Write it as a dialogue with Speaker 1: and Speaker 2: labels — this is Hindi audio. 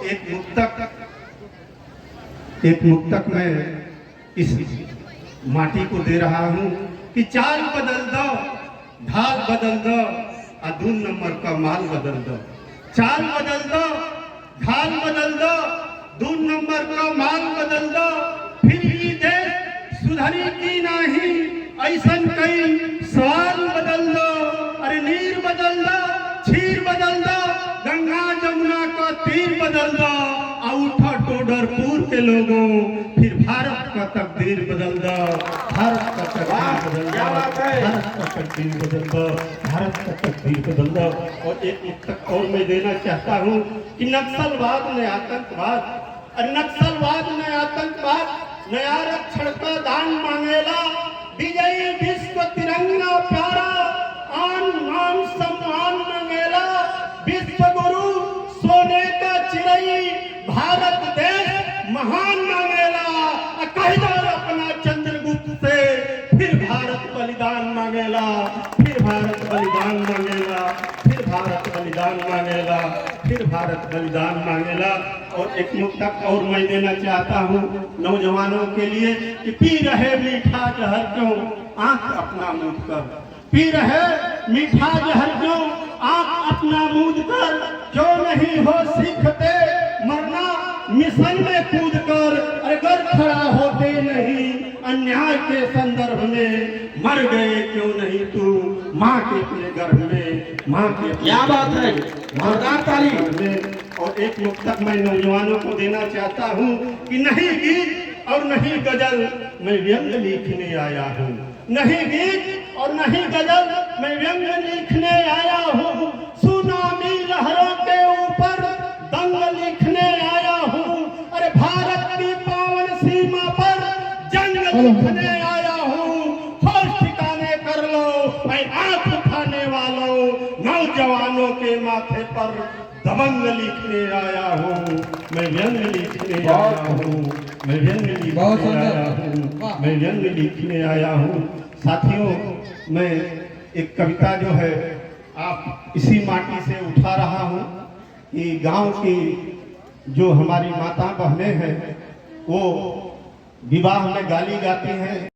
Speaker 1: एक मुक्तक मैं इस माटी को दे रहा हूँ कि चाल बदल दो, ढाल बदल दो, अधून नंबर का माल बदल दो। चाल बदल दो, ढाल बदल दो, दून नंबर का माल बदल दो, फिर ये देश सुधरी की नहीं, ऐसन कई सवाल बदल दो। अरे नीर बदल दो, छीर बदल दो, गंगा जमुना का तीर बदल दो, औठा टोडरपुर के लोगों, फिर भारत का तकदीर बदल दो, भारत का तकदीर बदल दो, भारत का तकदीर बदल दो, भारत का तकदीर बदल दो। और एक मुक्तक और मैं देना चाहता हूँ कि नक्सलवाद ने आतंकवाद, नक्सलवाद ने आतंकवाद नया रक्षण का दान मांगेला, विजयी विश्व तिरंगा प्यारा, आन नाम सम्मान मांगेला, विश्व गुरु सोने का चिरई, भारत देश महान मांगेला। कहदार अपना चंद्रगुप्त से, फिर भारत बलिदान मांगेला, फिर भारत बलिदान मांगेला, फिर भारत बलिदान मांगेला, फिर भारत बलिदान मांगेला। और एक मुक्तक और मैं देना चाहता हूँ नौजवानों के लिए कि पी रहे मीठा जहर क्यों, आंख अपना मूंद कर, पी रहे मीठा जहर क्यों, आंख अपना मूंद कर, जो नहीं हो सीखते मरना मिशन में कूद कर, अगर खड़ा होते नहीं अन्याय के संदर्भ में, मर गए क्यों नहीं तू माँ के अपने गर्भ में, माँ के
Speaker 2: क्या बात है, जोरदार ताली
Speaker 1: में। और एक मुक्तक मैं नौजवानों को देना चाहता हूँ कि नहीं गीत और नहीं गजल मैं व्यंग लिखने आया हूँ, नहीं गीत और नहीं गजल मैं व्यंग लिखने आया हूँ, सुनामी लहरों के ऊपर दंग लिखने आया हूँ, अरे भारत की पावन सीमा पर जंग लिखने आया हूँ, होश ठिकाने कर लो मैं आंख उठाने वालों, नौजवानों के माथे पर दबंग लिखने आया हूँ, मैं व्यंग लिखने आया हूँ, मैं व्यंग लिखने आया हूँ, मैं व्यंग लिखने आया हूँ। साथियों, मैं एक कविता जो है आप इसी माटी से उठा रहा हूँ कि गांव की जो हमारी माता बहनें हैं वो विवाह में गाली गाती हैं।